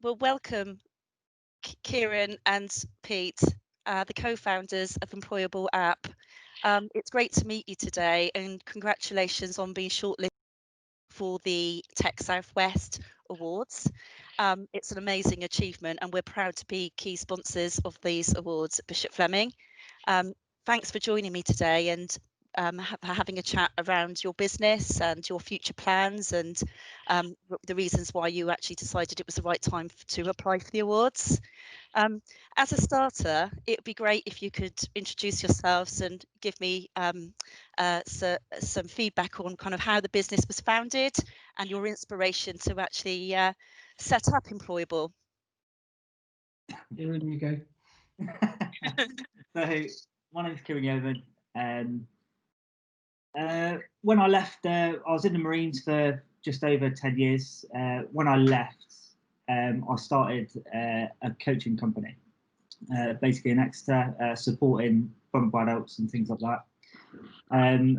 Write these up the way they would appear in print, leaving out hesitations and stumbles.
Well, welcome, Kieron and Pete, the co-founders of Employable app. It's great to meet you today, and congratulations on being shortlisted for the Tech Southwest Awards. It's an amazing achievement, and we're proud to be key sponsors of these awards at Bishop Fleming. Um, Thanks for joining me today and having a chat around your business and your future plans and the reasons why you actually decided it was the right time to apply for the awards. Um, as a starter, it would be great if you could introduce yourselves and give me some feedback on kind of how the business was founded and your inspiration to actually set up Employable. Here you go. So my name is Kieron Yeoman. When I left, I was in the Marines for just over 10 years. When I left, I started a coaching company, basically in Exeter, supporting vulnerable adults and things like that. I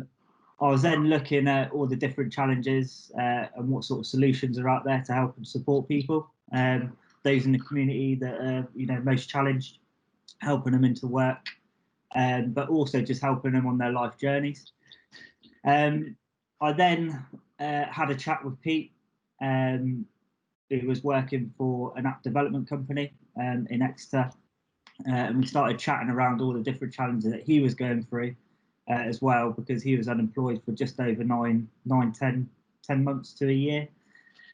was then looking at all the different challenges and what sort of solutions are out there to help and support people, those in the community that are most challenged, helping them into work, but also just helping them on their life journeys. I then had a chat with Pete, who was working for an app development company in Exeter, and we started chatting around all the different challenges that he was going through as well, because he was unemployed for just over 10 months to a year.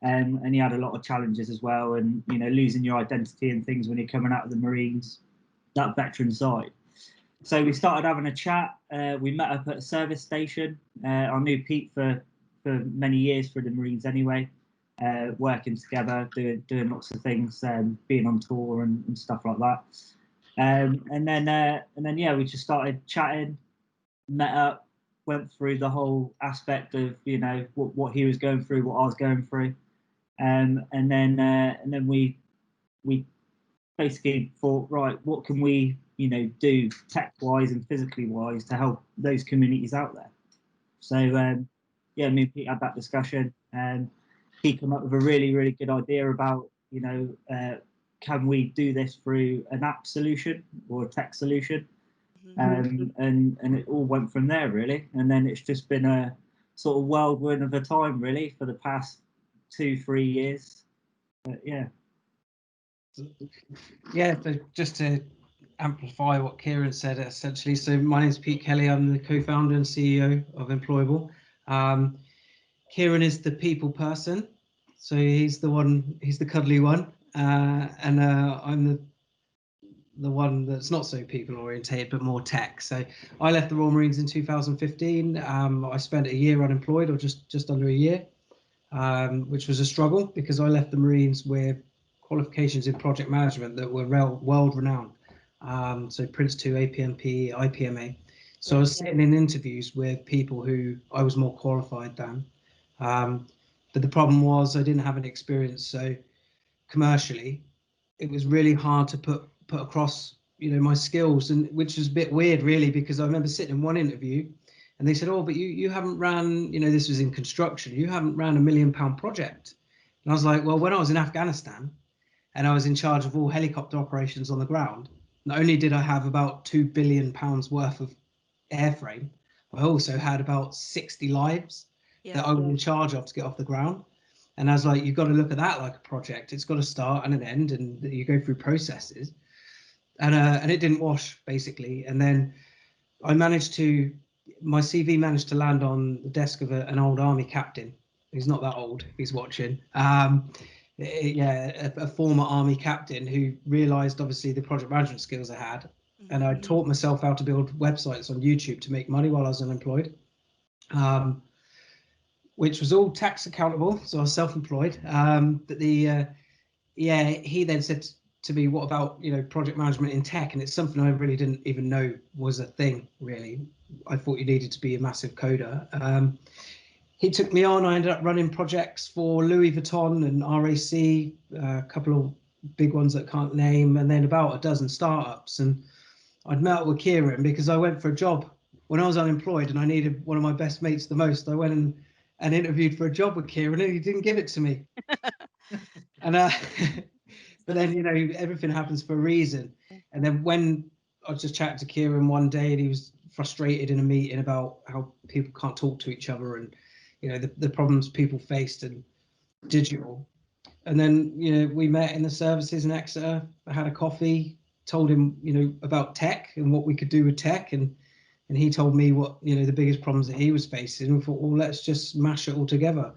And he had a lot of challenges as well, and losing your identity and things when you're coming out of the Marines, that veteran side. So we started having a chat. We met up at a service station. I knew Pete for many years through the Marines anyway, working together, doing lots of things, being on tour and stuff like that. And then yeah, we just started chatting, met up, went through the whole aspect of what he was going through, what I was going through, and then we basically thought, right, what can we do tech wise and physically wise to help those communities out there. So yeah, me and Pete had that discussion, and he came up with a really good idea about can we do this through an app solution or a tech solution. And it all went from there really, and then it's just been a sort of whirlwind of a time really for the past 2-3 years. But yeah. Yeah, so just to amplify what Kieron said, essentially. So my name is Pete Kelly. I'm the co-founder and CEO of Employable. Kieron is the people person, so he's the cuddly one, and I'm the one that's not so people orientated but more tech. So I left the Royal Marines in 2015. I spent a year unemployed, or just under a year, which was a struggle because I left the Marines with qualifications in project management that were world renowned. So Prince 2, APMP, IPMA. So I was sitting in interviews with people who I was more qualified than. But the problem was I didn't have any experience. So commercially, it was really hard to put across my skills, and which was a bit weird really, because I remember sitting in one interview and they said, oh, but you haven't ran, this was in construction, you haven't ran £1 million project. And I was like, well, when I was in Afghanistan and I was in charge of all helicopter operations on the ground, not only did I have about £2 billion worth of airframe, I also had about 60 lives that I was in charge of to get off the ground. And I was like, you've got to look at that like a project. It's got a start and an end, and you go through processes. And it didn't wash, basically. And then my CV managed to land on the desk of an old army captain. He's not that old, if he's watching. A former army captain who realised, obviously, the project management skills I had. And I taught myself how to build websites on YouTube to make money while I was unemployed. Which was all tax accountable, so I was self-employed. But he then said to me, what about project management in tech? And it's something I really didn't even know was a thing, really. I thought you needed to be a massive coder. He took me on. I ended up running projects for Louis Vuitton and RAC, a couple of big ones that I can't name, and then about a dozen startups. And I'd met up with Kieron because I went for a job when I was unemployed and I needed one of my best mates the most. I went and interviewed for a job with Kieron, and he didn't give it to me. And but then, you know, everything happens for a reason. And then when I was just chatting to Kieron one day, and he was frustrated in a meeting about how people can't talk to each other, and you know the problems people faced in digital. And then, you know, we met in the services in Exeter. I had a coffee, told him, you know, about tech and what we could do with tech, and he told me what, you know, the biggest problems that he was facing. And we thought, well, let's just mash it all together.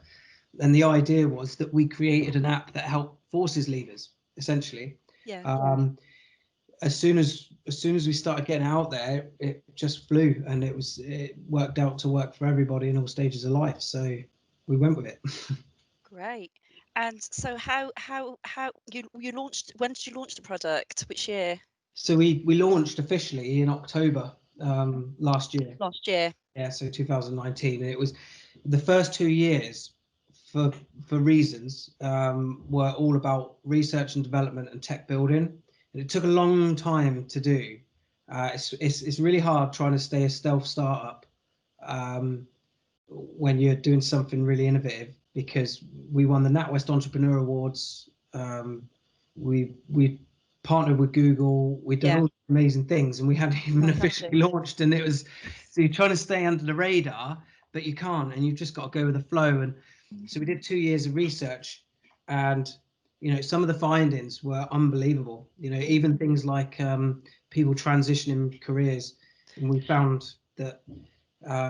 And the idea was that we created an app that helped forces leavers, essentially. Yeah. As soon as we started getting out there, it just flew, and it worked out to work for everybody in all stages of life. So we went with it. Great. And so how you launched, when did you launch the product? Which year? So we launched officially in October last year. Last year. Yeah, so 2019. And it was the first 2 years, for reasons, were all about research and development and tech building. And it took a long time to do. It's really hard trying to stay a stealth startup when you're doing something really innovative, because we won the NatWest Entrepreneur Awards. We partnered with Google. We'd done all amazing things, and we hadn't even officially launched. And it was, so you're trying to stay under the radar, but you can't, and you've just got to go with the flow. And so we did 2 years of research, and you know, some of the findings were unbelievable. You know, even things like people transitioning careers, and we found that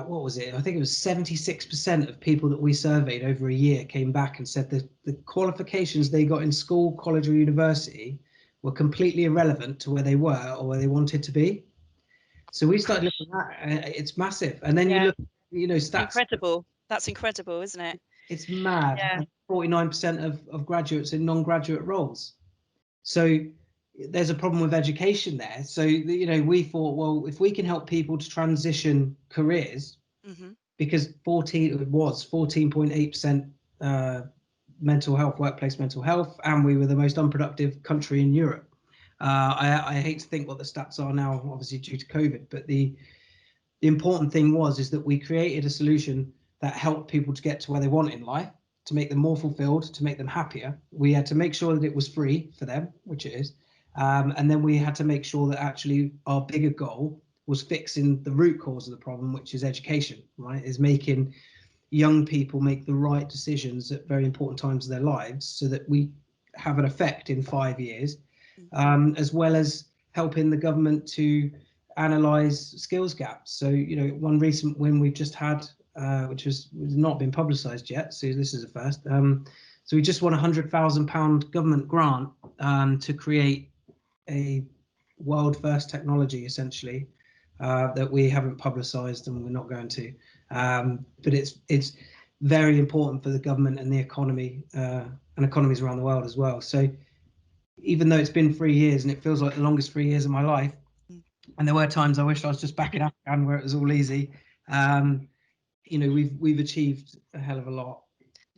what was it? I think it was 76% of people that we surveyed over a year came back and said that the qualifications they got in school, college, or university were completely irrelevant to where they were or where they wanted to be. So we started looking at that. It's massive. And then you look, you know, stats. Incredible. That's incredible, isn't it? It's mad. 49% of graduates in non-graduate roles. So there's a problem with education there. So, you know, we thought, well, if we can help people to transition careers, because 14.8% mental health, workplace mental health, and we were the most unproductive country in Europe. I hate to think what the stats are now, obviously due to COVID, but the important thing is that we created a solution that helped people to get to where they want in life, to make them more fulfilled, to make them happier. We had to make sure that it was free for them, which it is. And then we had to make sure that actually our bigger goal was fixing the root cause of the problem, which is education, right? Is making young people make the right decisions at very important times of their lives, so that we have an effect in 5 years, as well as helping the government to analyze skills gaps. So, you know, one recent win we've just had, which has not been publicized yet, so this is a first. So we just won £100,000 government grant to create a world first technology, essentially, that we haven't publicized and we're not going to. But it's very important for the government and the economy, and economies around the world as well. So even though it's been 3 years and it feels like the longest 3 years of my life, and there were times I wish I was just back in Afghan where it was all easy, you know, we've achieved a hell of a lot.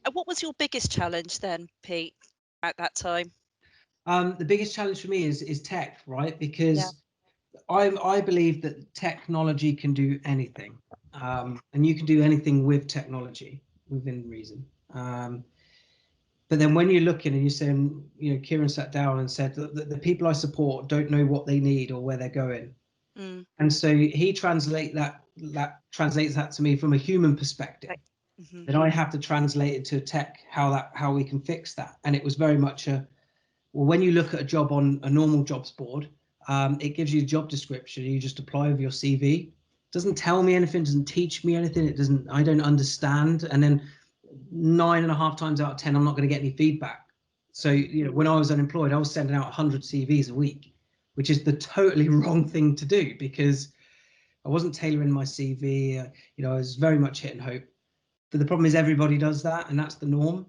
And what was your biggest challenge then, Pete, at that time? The biggest challenge for me is tech, right? Because I believe that technology can do anything, and you can do anything with technology within reason. But then when you're looking and you're saying, you know, Kieron sat down and said that the people I support don't know what they need or where they're going. And so he translates that to me from a human perspective. Then I have to translate it to tech, how we can fix that. And it was very much well, when you look at a job on a normal jobs board, it gives you a job description. You just apply with your CV. It doesn't tell me anything, doesn't teach me anything. I don't understand. And then 9.5 times out of 10, I'm not going to get any feedback. So, you know, when I was unemployed, I was sending out 100 CVs a week, which is the totally wrong thing to do, because I wasn't tailoring my CV. You know, I was very much hit and hope. But the problem is everybody does that, and that's the norm.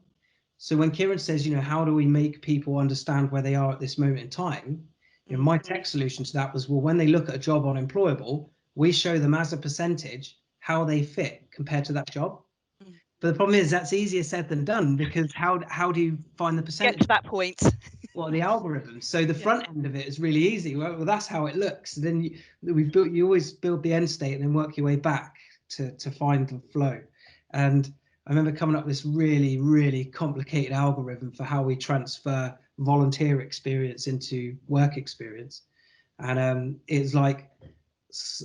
So when Kieron says, you know, how do we make people understand where they are at this moment in time? You know, my tech solution to that was, well, when they look at a job on Employable, we show them as a percentage how they fit compared to that job. But the problem is that's easier said than done, because how do you find the percentage? Get to that point. What are the algorithms? So the front end of it is really easy. Well, that's how it looks. Then you always build the end state and then work your way back to find the flow. And I remember coming up with this really, really complicated algorithm for how we transfer volunteer experience into work experience. And it's like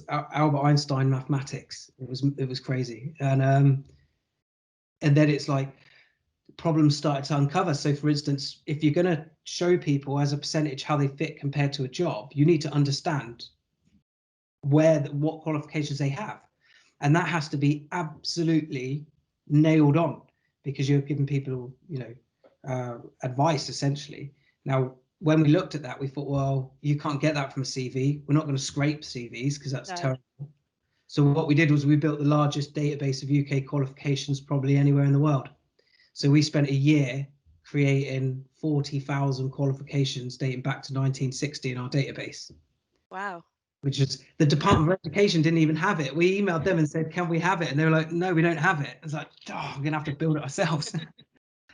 Albert Einstein mathematics. It was crazy. And then it's like problems started to uncover. So for instance, if you're going to show people as a percentage how they fit compared to a job, you need to understand what qualifications they have. And that has to be absolutely nailed on, because you're giving people, advice essentially. Now, when we looked at that, we thought, well, you can't get that from a CV. We're not going to scrape CVs because that's terrible. So what we did was we built the largest database of UK qualifications probably anywhere in the world. So we spent a year creating 40,000 qualifications dating back to 1960 in our database. Wow. Which is, the Department of Education didn't even have it. We emailed them and said, can we have it? And they were like, no, we don't have it. It's like, oh, we're gonna have to build it ourselves.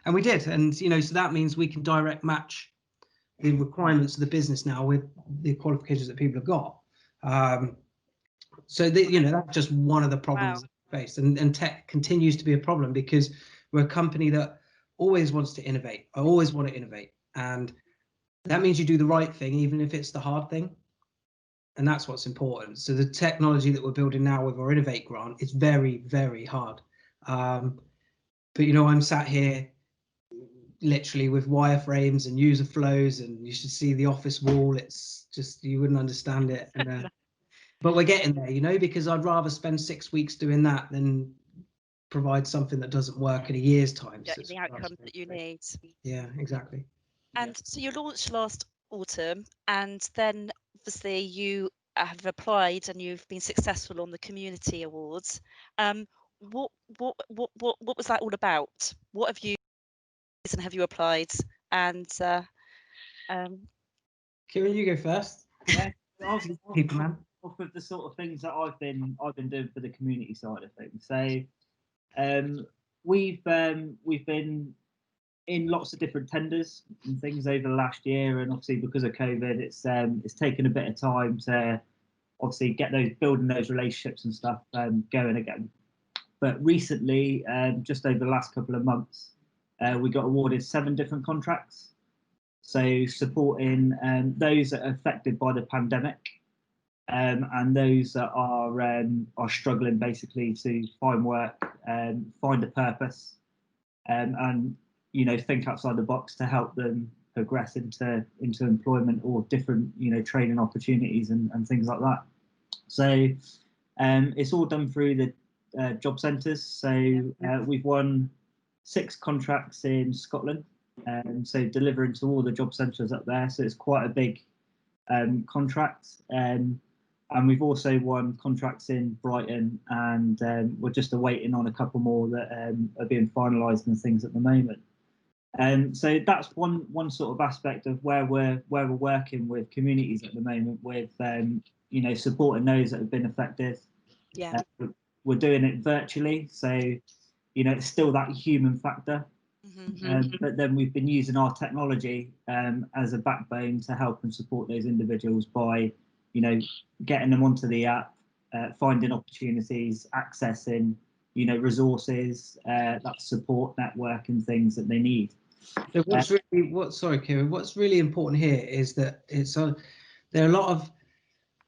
And we did. And, so that means we can direct match the requirements of the business now with the qualifications that people have got. So that's just one of the problems we face. And tech continues to be a problem because we're a company that always wants to innovate. I always want to innovate. And that means you do the right thing, even if it's the hard thing. And that's what's important. So the technology that we're building now with our Innovate grant is very, very hard. But I'm sat here literally with wireframes and user flows, and you should see the office wall. It's just, you wouldn't understand it. And, but we're getting there, because I'd rather spend 6 weeks doing that than provide something that doesn't work in a year's time. Yeah, the outcome that you need. Yeah, exactly. And so you launched last autumn, and then obviously you have applied and you've been successful on the community awards. What was that all about? What have you applied? And Kieron, you go first. Yeah, off of the sort of things that I've been doing for the community side of things. So we've been in lots of different tenders and things over the last year, and obviously because of COVID, it's taken a bit of time to obviously get building those relationships and stuff going again. But recently, just over the last couple of months, we got awarded 7 different contracts. So supporting those that are affected by the pandemic, and those that are struggling basically to find work, find a purpose, and think outside the box to help them progress into employment or different training opportunities and things like that. So it's all done through the job centres. So we've won 6 contracts in Scotland, so delivering to all the job centres up there. So it's quite a big contract. And we've also won contracts in Brighton, and we're just awaiting on a couple more that are being finalised and things at the moment. So that's one sort of aspect of where we're working with communities at the moment, with supporting those that have been affected. Yeah, we're doing it virtually, so it's still that human factor. But then we've been using our technology as a backbone to help and support those individuals by getting them onto the app, finding opportunities, accessing resources, that support network and things that they need. So Kieron, what's really important here is that there are a lot of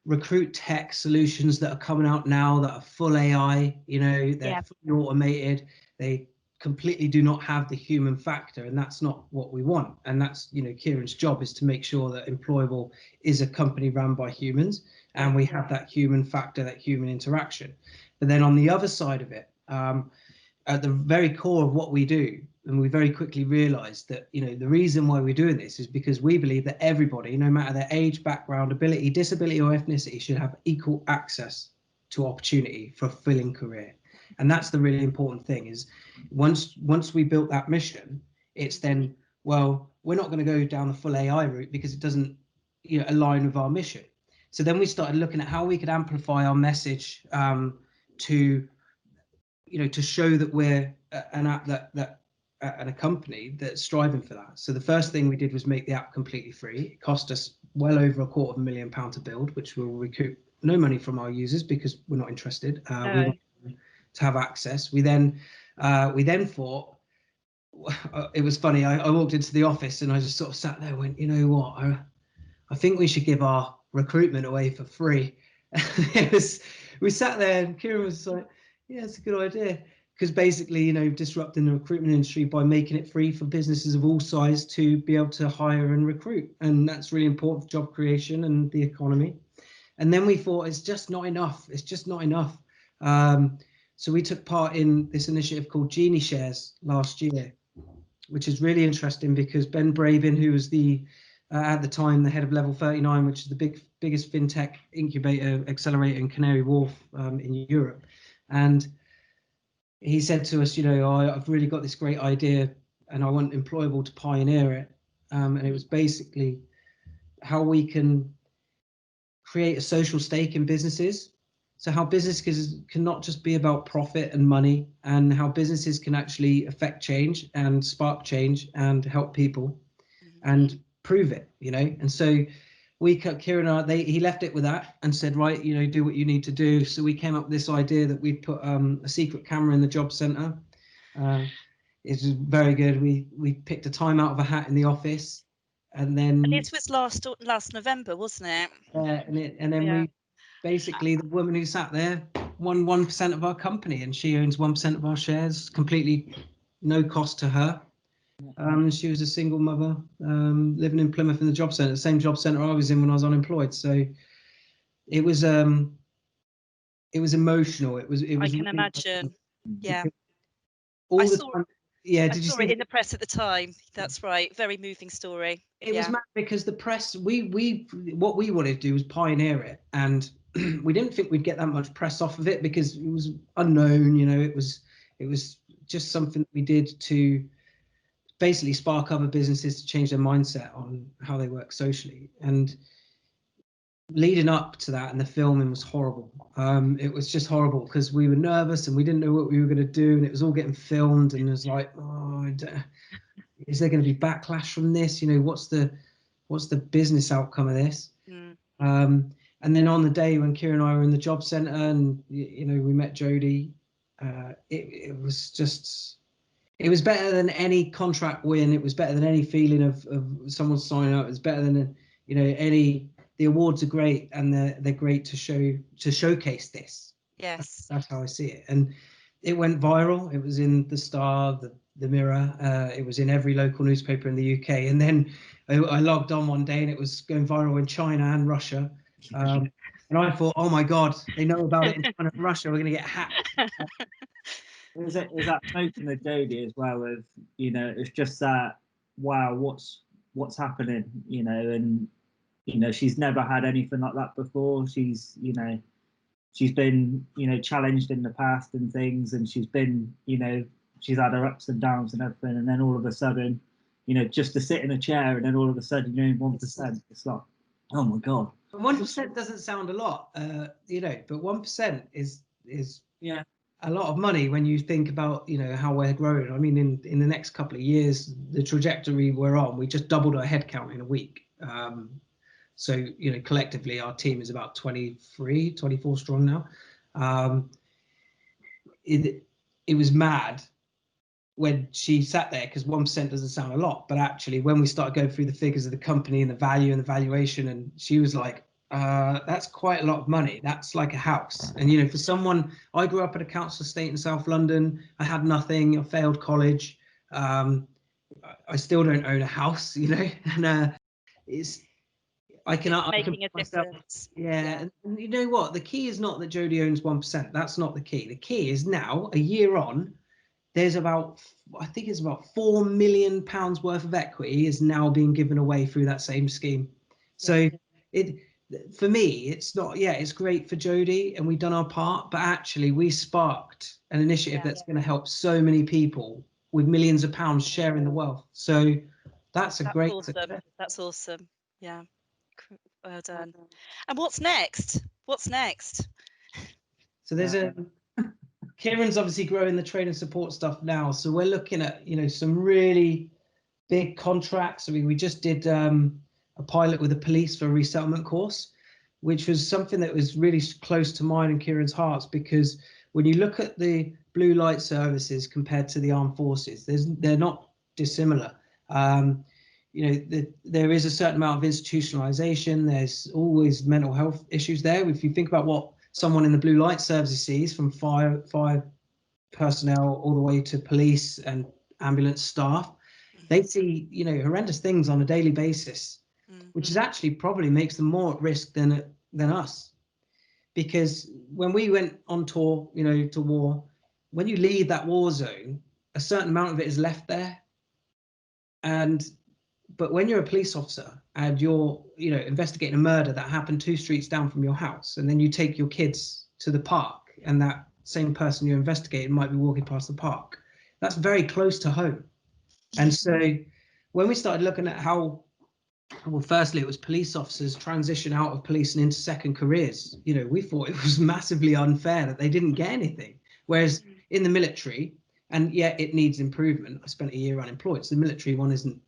recruit tech solutions that are coming out now that are full AI, they're fully automated, they completely do not have the human factor, and that's not what we want. And that's Kieron's job, is to make sure that Imployable is a company run by humans, and we have that human factor, that human interaction. But then on the other side of it, at the very core of what we do, and we very quickly realized that the reason why we're doing this is because we believe that everybody, no matter their age, background, ability, disability or ethnicity, should have equal access to opportunity for a fulfilling career. And that's the really important thing, is once we built that mission, it's then, well, we're not going to go down the full AI route because it doesn't align with our mission. So then we started looking at how we could amplify our message to show that we're an app and a company that's striving for that. So the first thing we did was make the app completely free. It cost us well over £250,000 to build, which will recoup no money from our users because we're not interested. We want to have access. We then We then thought, it was funny, I walked into the office and I just sort of sat there and went, you know what, I think we should give our recruitment away for free. We sat there and Kieron was like, yeah, it's a good idea. Because basically, you know, disrupting the recruitment industry by making it free for businesses of all size to be able to hire and recruit. And that's really important for job creation and the economy. And then we thought, it's just not enough. It's just not enough. So we took part in this initiative called Genie Shares last year, which is really interesting because Ben Bravin, who was the at the time the head of Level 39, which is the biggest fintech incubator accelerator in Canary Wharf in Europe, and he said to us, you know, I've really got this great idea and I want Employable to pioneer it. And it was basically how we can create a social stake in businesses. So how businesses can not just be about profit and money, and how businesses can actually affect change and spark change and help people and prove it, you know. And so Kieron and I, he left it with that and said, right, you know, do what you need to do. So we came up with this idea that we'd put a secret camera in the job centre. It's very good. We picked a time out of a hat in the office, and then this was last November, wasn't it? and then we basically, the woman who sat there won 1% of our company, and she owns 1% of our shares, completely no cost to her. She was a single mother living in Plymouth in the job centre, the same job centre I was in when I was unemployed. So it was emotional. It was. I can really imagine. Yeah. All the time. Yeah. Did you saw see it in the press at the time? That's right. Very moving story. It was mad because the press. What we wanted to do was pioneer it, and we didn't think we'd get that much press off of it because it was unknown. You know, it was just something we did to basically spark other businesses to change their mindset on how they work socially. And leading up to that, and the filming was horrible. It was just horrible because we were nervous and we didn't know what we were going to do, and it was all getting filmed, and it was like, oh, is there going to be backlash from this? You know, what's the business outcome of this? And then on the day when Kieron and I were in the job centre, and you know, we met Jodie, it was just. It was better than any contract win. It was better than any feeling of someone signing up. It's better than, you know, the awards are great, and they're great to showcase this. Yes. That's how I see it. And it went viral. It was in the Star, the Mirror. It was in every local newspaper in the UK. And then I logged on one day and it was going viral in China and Russia. And I thought, oh my God, they know about it in China and Russia. We're going to get hacked. Is that notion of Jodie as well of, you know, it's just that, wow, what's happening, you know, and you know, she's never had anything like that before. She's, you know, she's been, you know, challenged in the past and things, and she's been, you know, she's had her ups and downs and everything, and then all of a sudden, you know, just to sit in a chair and then all of a sudden you're in 1%, it's like, oh my God. 1% doesn't sound a lot, you know, but 1% is yeah, a lot of money when you think about, you know, how we're growing. I mean, in the next couple of years, the trajectory we're on, we just doubled our headcount in a week. So, you know, collectively, our team is about 23, 24 strong now. It was mad when she sat there, because 1% doesn't sound a lot, but actually when we started going through the figures of the company and the value and the valuation, and she was like, that's quite a lot of money. That's like a house. And, you know, for someone, I grew up at a council estate in South London. I had nothing. I failed college. I still don't own a house, you know, and I can making a myself, difference. yeah. And you know what? The key is not that Jodie owns 1%. That's not the key. The key is now, a year on, there's about, I think it's about £4 million worth of equity is now being given away through that same scheme. So for me, it's not, it's great for Jodie and we've done our part, but actually we sparked an initiative that's going to help so many people with millions of pounds sharing the wealth. So that's great awesome. success. That's awesome. Yeah. Well done. And what's next? What's next? So there's Kieron's obviously growing the trade and support stuff now. So we're looking at, you know, some really big contracts. I mean, we just did a pilot with the police for a resettlement course, which was something that was really close to mine and Kieron's hearts, because when you look at the blue light services compared to the armed forces, they're not dissimilar. You know, there is a certain amount of institutionalization. There's always mental health issues there. If you think about what someone in the blue light services sees, from fire personnel all the way to police and ambulance staff, they see, you know, horrendous things on a daily basis, which is actually probably makes them more at risk than us. Because when we went on tour, you know, to war, when you leave that war zone, a certain amount of it is left there. But when you're a police officer and you're, you know, investigating a murder that happened 2 streets down from your house, and then you take your kids to the park, and that same person you're investigating might be walking past the park, that's very close to home. And so when we started looking at how, well, firstly, it was police officers transition out of police and into second careers. You know, we thought it was massively unfair that they didn't get anything. Whereas in the military, and yeah, it needs improvement. I spent a year unemployed, so the military one isn't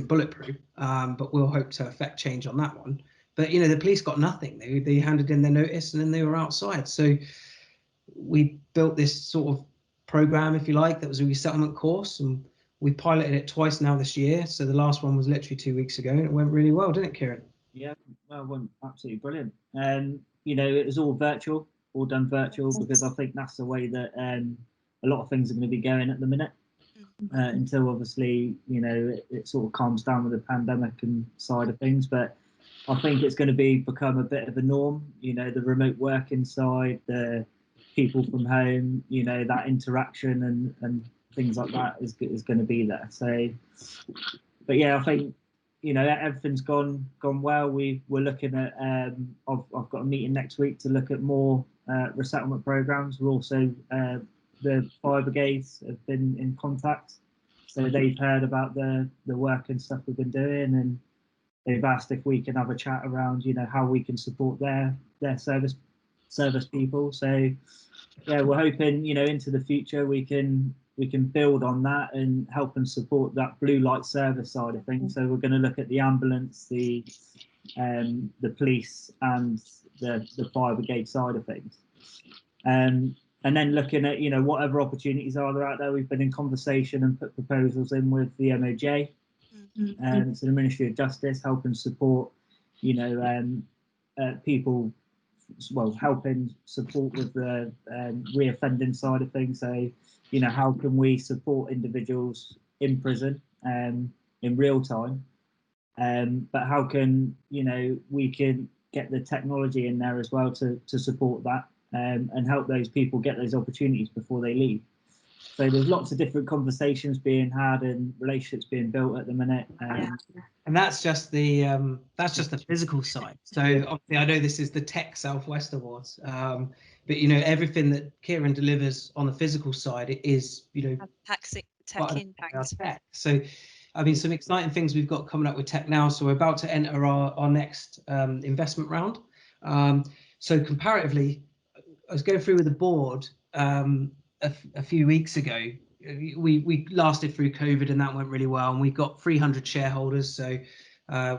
bulletproof, but we'll hope to affect change on that one. But you know, the police got nothing. They handed in their notice and then they were outside. So we built this sort of program, if you like, that was a resettlement course, and we piloted it twice now this year. So the last one was literally 2 weeks ago, and it went really well, didn't it, Kieron? Yeah, well, it went absolutely brilliant. You know, it was all virtual, all done virtual, because I think that's the way that a lot of things are going to be going at the minute. Until obviously, you know, it sort of calms down with the pandemic and side of things. But I think it's going to become a bit of a norm. You know, the remote working side, the people from home, you know, that interaction and things like that is going to be there. So, but yeah, I think, you know, everything's gone well. We're looking at I've got a meeting next week to look at more resettlement programs. We're also the fire brigades have been in contact, so they've heard about the work and stuff we've been doing, and they've asked if we can have a chat around, you know, how we can support their service people. So yeah, we're hoping, you know, into the future we can build on that and help and support that blue light service side of things. So we're going to look at the ambulance, the police, and the fire brigade side of things. And then looking at, you know, what other opportunities are there out there. We've been in conversation and put proposals in with the MOJ, so the Ministry of Justice, helping support, you know, people, well, helping support with the reoffending side of things. So, you know, how can we support individuals in prison in real time? But how can, you know, we can get the technology in there as well to support that and help those people get those opportunities before they leave. So there's lots of different conversations being had and relationships being built at the minute. And that's just the physical side. So obviously, I know this is the Tech Southwest Awards, but you know, everything that Kieron delivers on the physical side, it is, you know, tech impact. Tech. So I mean, some exciting things we've got coming up with tech now. So we're about to enter our next investment round. So comparatively, I was going through with the board a few weeks ago. We lasted through COVID and that went really well, and we got 300 shareholders. So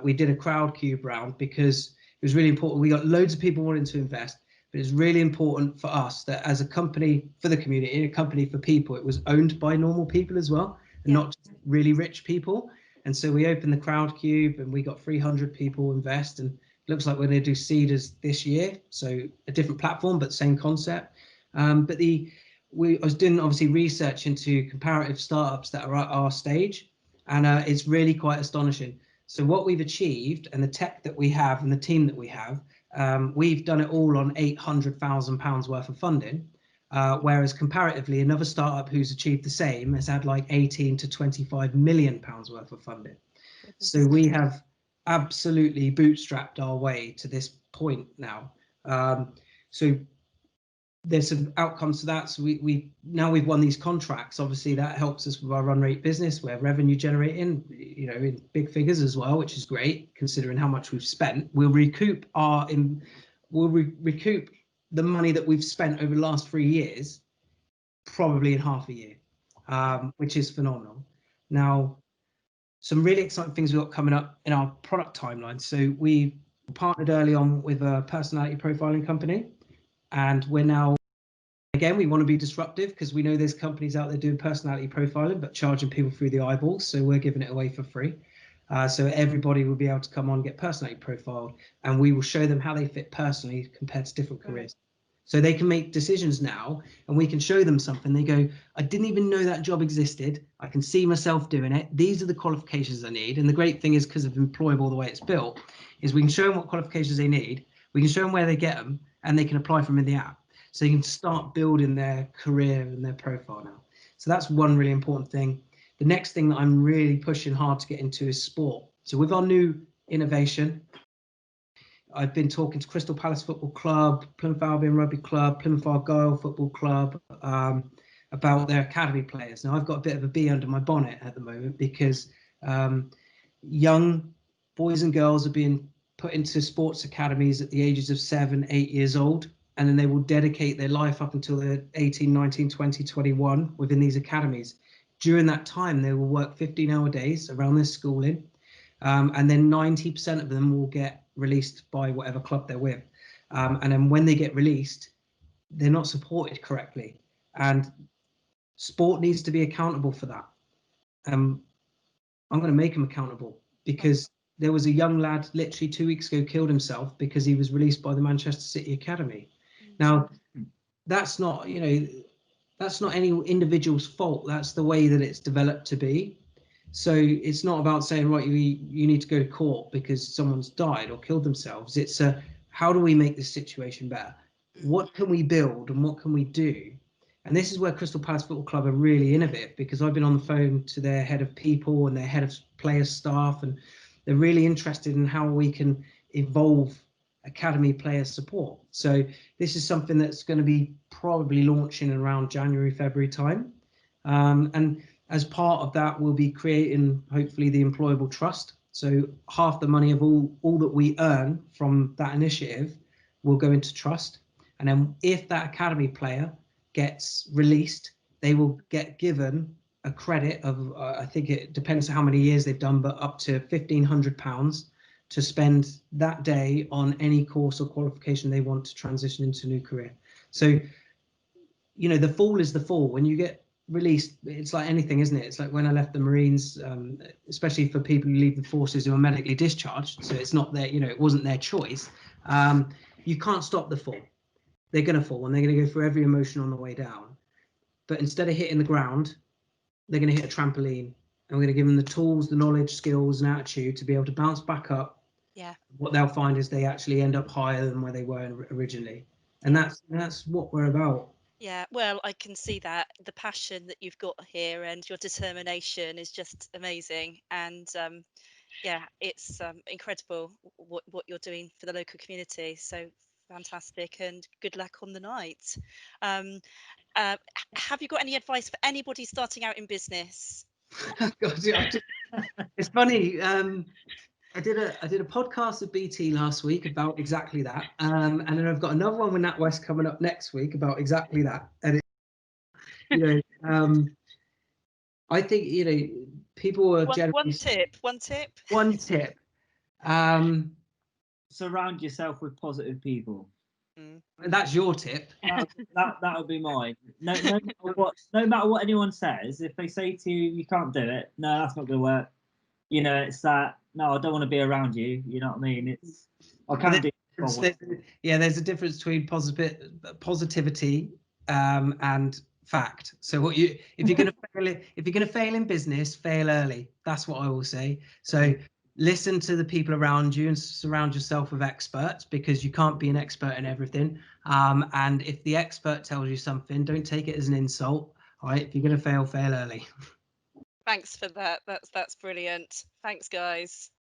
we did a crowd cube round because it was really important. We got loads of people wanting to invest, but it's really important for us that as a company for the community, a company for people, it was owned by normal people as well, and not just really rich people. And so we opened the crowd cube and we got 300 people invest, and looks like we're going to do seeders this year, so a different platform but same concept. But I was doing obviously research into comparative startups that are at our stage, and it's really quite astonishing. So what we've achieved and the tech that we have and the team that we have, we've done it all on £800,000 worth of funding, whereas comparatively another startup who's achieved the same has had like 18 to 25 million pounds worth of funding. So we have absolutely bootstrapped our way to this point now. So there's some outcomes to that. So we've won these contracts. Obviously that helps us with our run rate business. We're revenue generating, you know, in big figures as well, which is great considering how much we've spent. We'll recoup the money that we've spent over the last 3 years, probably in half a year, which is phenomenal. Now, some really exciting things we've got coming up in our product timeline. So we partnered early on with a personality profiling company, and we're now again, we want to be disruptive because we know there's companies out there doing personality profiling but charging people through the eyeballs, so we're giving it away for free. So everybody will be able to come on, get personality profiled, and we will show them how they fit personally compared to different careers. So they can make decisions now, and we can show them something. They go, I didn't even know that job existed. I can see myself doing it. These are the qualifications I need. And the great thing is, because of Employable, the way it's built, is we can show them what qualifications they need. We can show them where they get them, and they can apply for them in the app. So you can start building their career and their profile now. So that's one really important thing. The next thing that I'm really pushing hard to get into is sport. So with our new innovation, I've been talking to Crystal Palace Football Club, Plymouth Albion Rugby Club, Plymouth Argyle Football Club about their academy players. Now I've got a bit of a bee under my bonnet at the moment because young boys and girls are being put into sports academies at the ages of 7, 8 years old, and then they will dedicate their life up until they're 18, 19, 20, 21 within these academies. During that time, they will work 15-hour days around their schooling, and then 90% of them will get released by whatever club they're with. And then when they get released, they're not supported correctly. And sport needs to be accountable for that. I'm going to make them accountable, because there was a young lad literally 2 weeks ago killed himself because he was released by the Manchester City Academy. Now, that's not, you know, that's not any individual's fault. That's the way that it's developed to be. So it's not about saying, right, you need to go to court because someone's died or killed themselves. It's how do we make this situation better? What can we build and what can we do? And this is where Crystal Palace Football Club are really innovative, because I've been on the phone to their head of people and their head of player staff, and they're really interested in how we can evolve academy player support. So this is something that's going to be probably launching around January, February time. And as part of that, we'll be creating, hopefully, the Employable Trust. So half the money of all that we earn from that initiative will go into trust. And then if that academy player gets released, they will get given a credit of, I think it depends on how many years they've done, but up to £1,500 to spend that day on any course or qualification they want to transition into a new career. So, you know, the fall is the fall. When you get released, it's like anything, isn't it? It's like when I left the Marines, especially for people who leave the forces who are medically discharged, so it's not their, you know, it wasn't their choice. You can't stop the fall. They're going to fall, and they're going to go through every emotion on the way down. But instead of hitting the ground, they're going to hit a trampoline, and we're going to give them the tools, the knowledge, skills, and attitude to be able to bounce back up. Yeah. What they'll find is they actually end up higher than where they were originally, and that's what we're about. Yeah, well, I can see that the passion that you've got here and your determination is just amazing. And yeah, it's incredible what you're doing for the local community. So fantastic, and good luck on the night. Have you got any advice for anybody starting out in business? God, yeah, it's funny. I did a podcast with BT last week about exactly that, and then I've got another one with NatWest coming up next week about exactly that. And I think, people are generally One tip. One tip. Surround yourself with positive people. That's your tip. That would be mine. No matter what anyone says, if they say to you, you can't do it, no, that's not going to work. You know, it's that, no, I don't want to be around you. You know what I mean? It's, I can't do it. Yeah, there's a difference between positivity and fact. So if you're going to fail in business, fail early. That's what I will say. So listen to the people around you and surround yourself with experts, because you can't be an expert in everything. And if the expert tells you something, don't take it as an insult. All right, if you're going to fail early. Thanks for that. That's brilliant. Thanks, guys.